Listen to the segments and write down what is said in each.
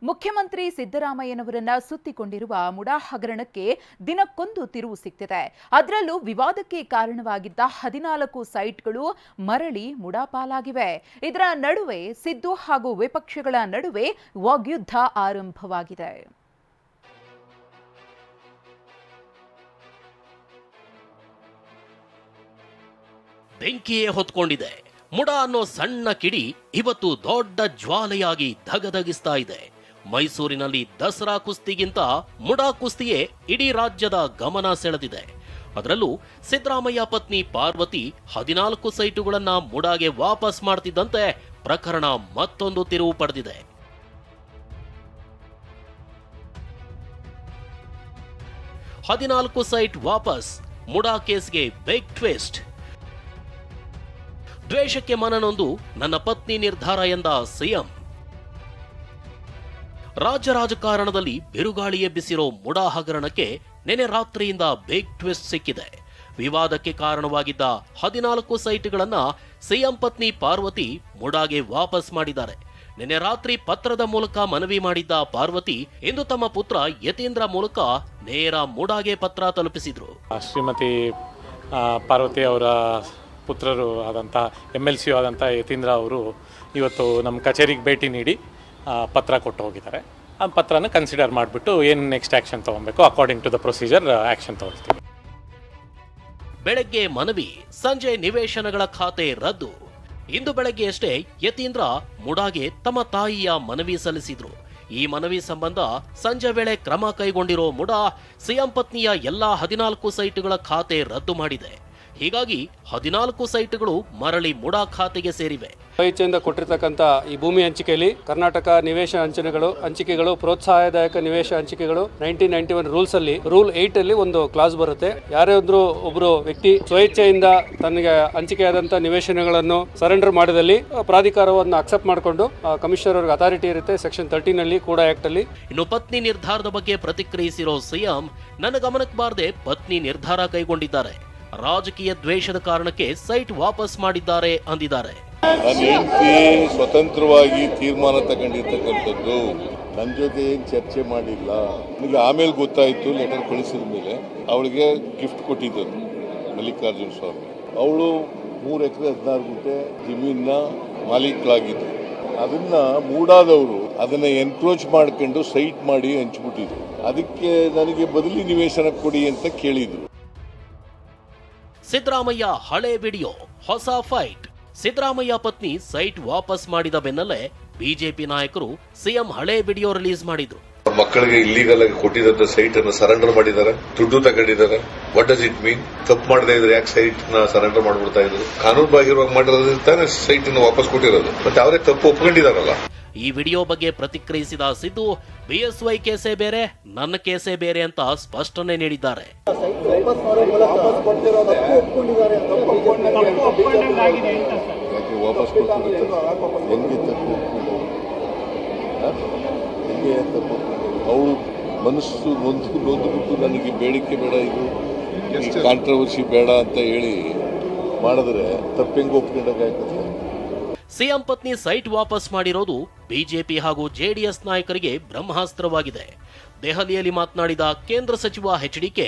ಮುಖ್ಯಮಂತ್ರಿ ಸಿದ್ದರಾಮಯ್ಯನವರನ್ನ ಸುತ್ತಿಕೊಂಡಿರುವ ಮುಡಾ ಹಗರಣಕ್ಕೆ ದಿನಕ್ಕೊಂದು ತಿರುವು ಸಿಗ್ತಿದೆ. ಅದರಲ್ಲೂ ವಿವಾದಕ್ಕೆ ಕಾರಣವಾಗಿದ್ದ 14 ಸೈಟ್ಗಳು ಮರಳಿ ಮುಡಾ ಪಾಲಾಗಿವೆ. ಇದರ ನಡುವೆ ಸಿದ್ದು ಹಾಗೂ ವಿಪಕ್ಷಗಳ ನಡುವೆ ವಾಗ್ಯುದ್ಧ ಆರಂಭವಾಗಿದೆ. ಬೆಂಕಿಯೇ ಹೊತ್ಕೊಂಡಿದೆ. ಮುಡಾ ಅನ್ನೋ ಸಣ್ಣ ಕಿಡಿ ಇವತ್ತು ದೊಡ್ಡ ಜ್ವಾಲೆಯಾಗಿ ಧಗಧಗಿಸ್ತಾ ಇದೆ. ಮೈಸೂರಿನಲ್ಲಿ ದಸರಾ ಕುಸ್ತಿಗಿಂತ ಮುಡಾ ಕುಸ್ತಿಯೇ ಇಡೀ ರಾಜ್ಯದ ಗಮನ ಸೆಳೆದಿದೆ. ಅದರಲ್ಲೂ ಸಿದ್ದರಾಮಯ್ಯ ಪತ್ನಿ ಪಾರ್ವತಿ 14 ಸೈಟುಗಳನ್ನ ಮುಡಾಗೆ ವಾಪಸ್ ಮಾಡ್ತಿದ್ದಂತೆ ಪ್ರಕರಣ ಮತ್ತೊಂದು ತಿರುವು ಪಡೆದಿದೆ. ಹದಿನಾಲ್ಕು ಸೈಟ್ ವಾಪಸ್, ಮುಡಾ ಕೇಸ್ಗೆ ಬಿಗ್ ಟ್ವಿಸ್ಟ್. ದ್ವೇಷಕ್ಕೆ ಮನನೊಂದು ನನ್ನ ಪತ್ನಿ ನಿರ್ಧಾರ ಎಂದ ಸಿಎಂ. ರಾಜ್ಯ ರಾಜಕಾರಣದಲ್ಲಿ ಬಿರುಗಾಳಿ ಎಬ್ಬಿಸಿರೋ ಮುಡಾ ಹಗರಣಕ್ಕೆ ನೆನೆ ರಾತ್ರಿಯಿಂದ ಬಿಗ್ ಟ್ವಿಸ್ಟ್ ಸಿಕ್ಕಿದೆ. ವಿವಾದಕ್ಕೆ ಕಾರಣವಾಗಿದ್ದ 14 ಸೈಟ್ಗಳನ್ನ ಸಿಎಂ ಪತ್ನಿ ಪಾರ್ವತಿ ಮುಡಾಗೆ ವಾಪಸ್ ಮಾಡಿದ್ದಾರೆ. ನೆನೆ ರಾತ್ರಿ ಪತ್ರದ ಮೂಲಕ ಮನವಿ ಮಾಡಿದ್ದ ಪಾರ್ವತಿ ಇಂದು ತಮ್ಮ ಪುತ್ರ ಯತೀಂದ್ರ ಮೂಲಕ ನೇರ ಮುಡಾಗೆ ಪತ್ರ ತಲುಪಿಸಿದ್ರು. ಶ್ರೀಮತಿ ಪಾರ್ವತಿ ಅವರ ಪುತ್ರರು ಆದಂಥ MLC ಆದಂಥ ಯತೀಂದ್ರ ಅವರು ಇವತ್ತು ನಮ್ಮ ಕಚೇರಿಗೆ ಭೇಟಿ ನೀಡಿ ಪತ್ರ ಕೊಟ್ಟು ಹೋಗಿದ್ದಾರೆ. ಆ ಪತ್ರನ ಕನ್ಸಿಡರ್ ಮಾಡಿಬಿಟ್ಟು ಏನು ನೆಕ್ಸ್ಟ್ ಆ್ಯಕ್ಷನ್ ತೊಗೊಬೇಕು according to the procedure action ತಗೊಳ್ತೀವಿ. ಬೆಳಗ್ಗೆ ಮನವಿ, ಸಂಜೆ ನಿವೇಶನಗಳ ಖಾತೆ ರದ್ದು. ಇಂದು ಬೆಳಗ್ಗೆಯಷ್ಟೇ ಯತೀಂದ್ರ ಮುಡಾಗೆ ತಮ್ಮ ತಾಯಿಯ ಮನವಿ ಸಲ್ಲಿಸಿದ್ರು. ಈ ಮನವಿ ಸಂಬಂಧ ಸಂಜೆ ವೇಳೆ ಕ್ರಮ ಕೈಗೊಂಡಿರೋ ಮುಡಾ ಸಿಎಂ ಪತ್ನಿಯ ಎಲ್ಲಾ 14 ಸೈಟುಗಳ ಖಾತೆ ರದ್ದು ಮಾಡಿದೆ. ಹೀಗಾಗಿ 14 ಸೈಟ್ಗಳು ಮರಳಿ ಮುಡಾ ಖಾತೆಗೆ ಸೇರಿವೆ. ಇಚ್ಛೆಯಿಂದ ಕೊಟ್ಟಿರ್ತಕ್ಕಂಥ ಈ ಭೂಮಿ ಹಂಚಿಕೆಯಲ್ಲಿ ಕರ್ನಾಟಕ ನಿವೇಶ ಹಂಚಿಕೆಗಳು ಪ್ರೋತ್ಸಾಹದಾಯಕ ನಿವೇಶ ಹಂಚಿಕೆಗಳು 1991 ರೂಲ್ಸ್ ಅಲ್ಲಿ ರೂಲ್ 8 ಅಲ್ಲಿ ಒಂದು ಕ್ಲಾಸ್ ಬರುತ್ತೆ. ಯಾರೇ ಒಬ್ರು ವ್ಯಕ್ತಿ ಸ್ವಇಚ್ಛೆಯಿಂದ ತನಗೆ ಹಂಚಿಕೆಯಾದಂಥ ನಿವೇಶನಗಳನ್ನು ಸರೆಂಡರ್ ಮಾಡಿದಲ್ಲಿ ಪ್ರಾಧಿಕಾರವನ್ನು ಅಕ್ಸೆಪ್ಟ್ ಮಾಡಿಕೊಂಡು ಕಮಿಷನರ್ ಅವರಿಗೆ ಅಥಾರಿಟಿ ಇರುತ್ತೆ. ಸೆಕ್ಷನ್ 13 ಅಲ್ಲಿ ಕೂಡ ಆಕ್ಟ್ ಅಲ್ಲಿ. ಇನ್ನು ಪತ್ನಿ ನಿರ್ಧಾರದ ಬಗ್ಗೆ ಪ್ರತಿಕ್ರಿಯಿಸಿರೋ ಸಿಎಂ, ನನ್ನ ಗಮನಕ್ಕೆ ಬಾರದೆ ಪತ್ನಿ ನಿರ್ಧಾರ ಕೈಗೊಂಡಿದ್ದಾರೆ. ರಾಜಕೀಯ ದ್ವೇಷದ ಕಾರಣಕ್ಕೆ ಸೈಟ್ ವಾಪಸ್ ಮಾಡಿದ್ದಾರೆ ಅಂದಿದ್ದಾರೆ. ನನ್ನ ಹೆಂಡತಿ ಸ್ವತಂತ್ರವಾಗಿ ತೀರ್ಮಾನ ತಗೊಂಡಿರ್ತಕ್ಕಂಥದ್ದು, ನನ್ನ ಜೊತೆ ಏನು ಚರ್ಚೆ ಮಾಡಿಲ್ಲ. ನನಗೆ ಆಮೇಲೆ ಗೊತ್ತಾಯಿತು, ಲೆಟರ್ ಕಳಿಸಿದ ಮೇಲೆ ಅವಳಿಗೆ ಗಿಫ್ಟ್ ಕೊಟ್ಟಿದ್ದರು ಮಲ್ಲಿಕಾರ್ಜುನ ಸ್ವಾಮಿ. ಅವಳು 3 ಎಕರೆ 16 ಗುಂಟೆ ಜಮೀನ ಮಾಲೀಕರಾಗಿದ್ದರು. ಅದನ್ನ ಮೂಡಾದವರು ಅದನ್ನ ಎನ್ಕ್ರೋಚ್ ಮಾಡ್ಕೊಂಡು ಸೈಟ್ ಮಾಡಿ ಹಂಚ್ಬಿಟ್ಟಿದ್ರು. ಅದಕ್ಕೆ ನನಗೆ ಬದಲಿ ನಿವೇಶನ ಕೊಡಿ ಅಂತ ಕೇಳಿದ್ರು. ಸಿದ್ದರಾಮಯ್ಯ ಹಳೆ ವಿಡಿಯೋ, ಹೊಸ ಫೈಟ್. ಸಿದ್ದರಾಮಯ್ಯ ಪತ್ನಿ ಸೈಟ್ ವಾಪಸ್ ಮಾಡಿದ ಬೆನ್ನಲ್ಲೇ ಬಿಜೆಪಿ ನಾಯಕರು ಸಿಎಂ ಹಳೆ ವಿಡಿಯೋ ರಿಲೀಸ್ ಮಾಡಿದ್ರು. ಮಕ್ಕಳಿಗೆ ಇಲ್ಲಿಗಲ್ ಆಗಿ ಕೊಟ್ಟಿದ್ದ ಸೈಟ್ ಅನ್ನು ಸರೆಂಡರ್ ಮಾಡಿದ್ದಾರೆ, ದುಡ್ಡು ತಗೊಂಡಿದ್ದಾರೆ. What does it mean? ತಪ್ಪು ಮಾಡದೇ ಇದ್ರೆ ಯಾಕೆ ಸೈಟ್ ನ ಸರೆಂಡರ್ ಮಾಡ್ಬಿಡ್ತಾ ಇದ್ರು? ಕಾನೂನು ಬಾಹಿರವಾಗಿ ಮಾಡಿರೋದ್ರಿಂದ ಸೈಟ್ ಅನ್ನು ವಾಪಸ್ ಕೊಟ್ಟಿರೋದು. ಮತ್ತೆ ಅವರೇ ತಪ್ಪು ಒಪ್ಕೊಂಡಿದಾರಲ್ಲ. ಈ ವಿಡಿಯೋ ಬಗ್ಗೆ ಪ್ರತಿಕ್ರಿಯಿಸಿದ ಸಿದ್ದು, BSY ಕೇಸೇ ಬೇರೆ, ನನ್ನ ಕೇಸೇ ಬೇರೆ ಅಂತ ಸ್ಪಷ್ಟನೆ ನೀಡಿದ್ದಾರೆ. ಅವಳು ಮನಸ್ಸು ನೊಂದುಬಿಟ್ಟು ನನಗೆ ಬೇಡಿಕೆ ಬೇಡ, ಇದು ಕಾಂಟ್ರವರ್ಸಿ ಬೇಡ ಅಂತ ಹೇಳಿ ಮಾಡಿದ್ರೆ ತಪ್ಪೆಂಗೆ ಒಪ್ಕೊಂಡಾಗ್ತದೆ. ಸಿಎಂ ಪತ್ನಿ ಸೈಟ್ ವಾಪಸ್ ಮಾಡಿರೋದು ಬಿಜೆಪಿ ಹಾಗೂ ಜೆಡಿಎಸ್ ನಾಯಕರಿಗೆ ಬ್ರಹ್ಮಾಸ್ತ್ರವಾಗಿದೆ. ದೆಹಲಿಯಲ್ಲಿ ಮಾತನಾಡಿದ ಕೇಂದ್ರ ಸಚಿವ HDK,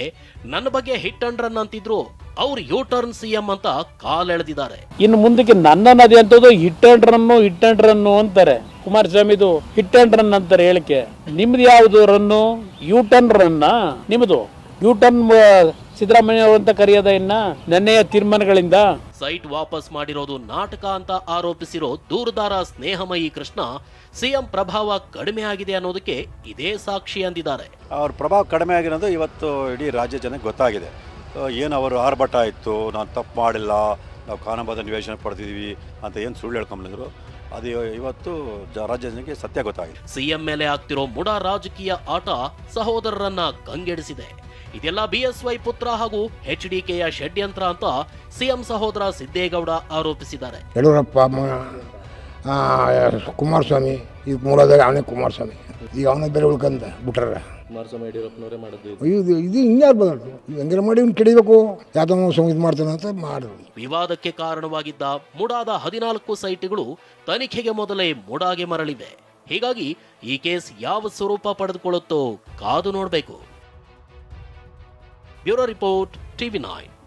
ನನ್ನ ಬಗ್ಗೆ ಹಿಟ್ ಅಂಡ್ ರನ್ ಅಂತಿದ್ರು, ಅವ್ರು ಯೂ ಟರ್ನ್ ಸಿಎಂ ಅಂತ ಕಾಲೆಳೆದಿದ್ದಾರೆ. ಇನ್ನು ಮುಂದಕ್ಕೆ ನನ್ನ ನದಿ ಅಂತದ್ದು ಹಿಟ್ ಅಂಡ್ ರನ್ನು ಅಂತಾರೆ. ಕುಮಾರಸ್ವಾಮಿದು ಹಿಟ್ ಅಂಡ್ ರನ್ ಅಂತಾರೆ ಹೇಳಿಕೆ. ನಿಮ್ದು ಯಾವುದು ರನ್ನು? ಯೂ ಟರ್ನ್ ರನ್ನ ನಿಮ್ದು? ಯೂ ಟರ್ನ್ ಸಿದ್ದರಾಮಯ್ಯ ಅಂತ ಕರೆಯೋದ ಇನ್ನ ನೆನ್ನೆಯ ತೀರ್ಮಾನಗಳಿಂದ. ಸೈಟ್ ವಾಪಸ್ ಮಾಡಿರೋದು ನಾಟಕ ಅಂತ ಆರೋಪಿಸಿರೋ ದೂರದಾರ ಸ್ನೇಹಮಯಿ ಕೃಷ್ಣ, ಸಿಎಂ ಪ್ರಭಾವ ಕಡಿಮೆ ಆಗಿದೆ ಅನ್ನೋದಕ್ಕೆ ಇದೇ ಸಾಕ್ಷಿ ಅಂದಿದ್ದಾರೆ. ಅವ್ರ ಪ್ರಭಾವ ಕಡಿಮೆ ಆಗಿರೋದು ಇವತ್ತು ಇಡೀ ರಾಜ್ಯ ಜನಕ್ಕೆ ಗೊತ್ತಾಗಿದೆ. ಏನು ಅವರು ಆರ್ಭಟ ಇತ್ತು, ನಾನು ತಪ್ಪು ಮಾಡಿಲ್ಲ, ನಾವು ಕಾನೂನುಬದ್ಧ ನಿವೇಶನ ಪಡೆದಿದ್ದೀವಿ ಅಂತ ಏನು ಸುಳ್ಳು ಹೇಳ್ಕೊಂಡ್ಬಂದ್ರು, ಅದು ಇವತ್ತು ರಾಜ್ಯ ಜನಕ್ಕೆ ಸತ್ಯ ಗೊತ್ತಾಗಿದೆ. ಸಿಎಂ ಮೇಲೆ ಆಗ್ತಿರೋ ಮುಡಾ ರಾಜಕೀಯ ಆಟ ಸಹೋದರರನ್ನ ಕಂಗೆಡಿಸಿದೆ. ಇದೆಲ್ಲ BSY ಪುತ್ರ ಹಾಗೂ HDKಯ ಷಡ್ಯಂತ್ರ ಅಂತ ಸಿಎಂ ಸಹೋದರ ಸಿದ್ದೇಗೌಡ ಆರೋಪಿಸಿದ್ದಾರೆ. ಯಡಿಯೂರಪ್ಪ, ಕುಮಾರಸ್ವಾಮಿ, ಇದು ಮೂಲದಾಗ ಅವನೇ ಕುಮಾರಸ್ವಾಮಿ, ಈಗ ಅವನ ಬೇರೆ ಉಳ್ಕಂದ ಬಿಟ್ರ ಕುಮಾರಸ್ವಾಮಿ ಯಡಿಯೂರಪ್ಪನವರೇ ಮಾಡೋದು. ಇದು ಇನ್ಯಾರು ಬಂದ್ರು? ಹೆಂಗಾರ ಮಾಡಿ ಇವ್ನು ಕೆಡಿಬೇಕು, ಯಾವ್ದೋ ಇದು ಮಾಡ್ತಾನೆ ಅಂತ ಮಾಡಿದ್ರು. ವಿವಾದಕ್ಕೆ ಕಾರಣವಾಗಿದ್ದ ಮುಡಾದ 14 ಸೈಟ್ಗಳು ತನಿಖೆಗೆ ಮೊದಲೇ ಮುಡಾಗೆ ಮರಳಿವೆ. ಹೀಗಾಗಿ ಈ ಕೇಸ್ ಯಾವ ಸ್ವರೂಪ ಪಡೆದುಕೊಳ್ಳುತ್ತೋ ಕಾದು ನೋಡಬೇಕು. Bureau report, TV9.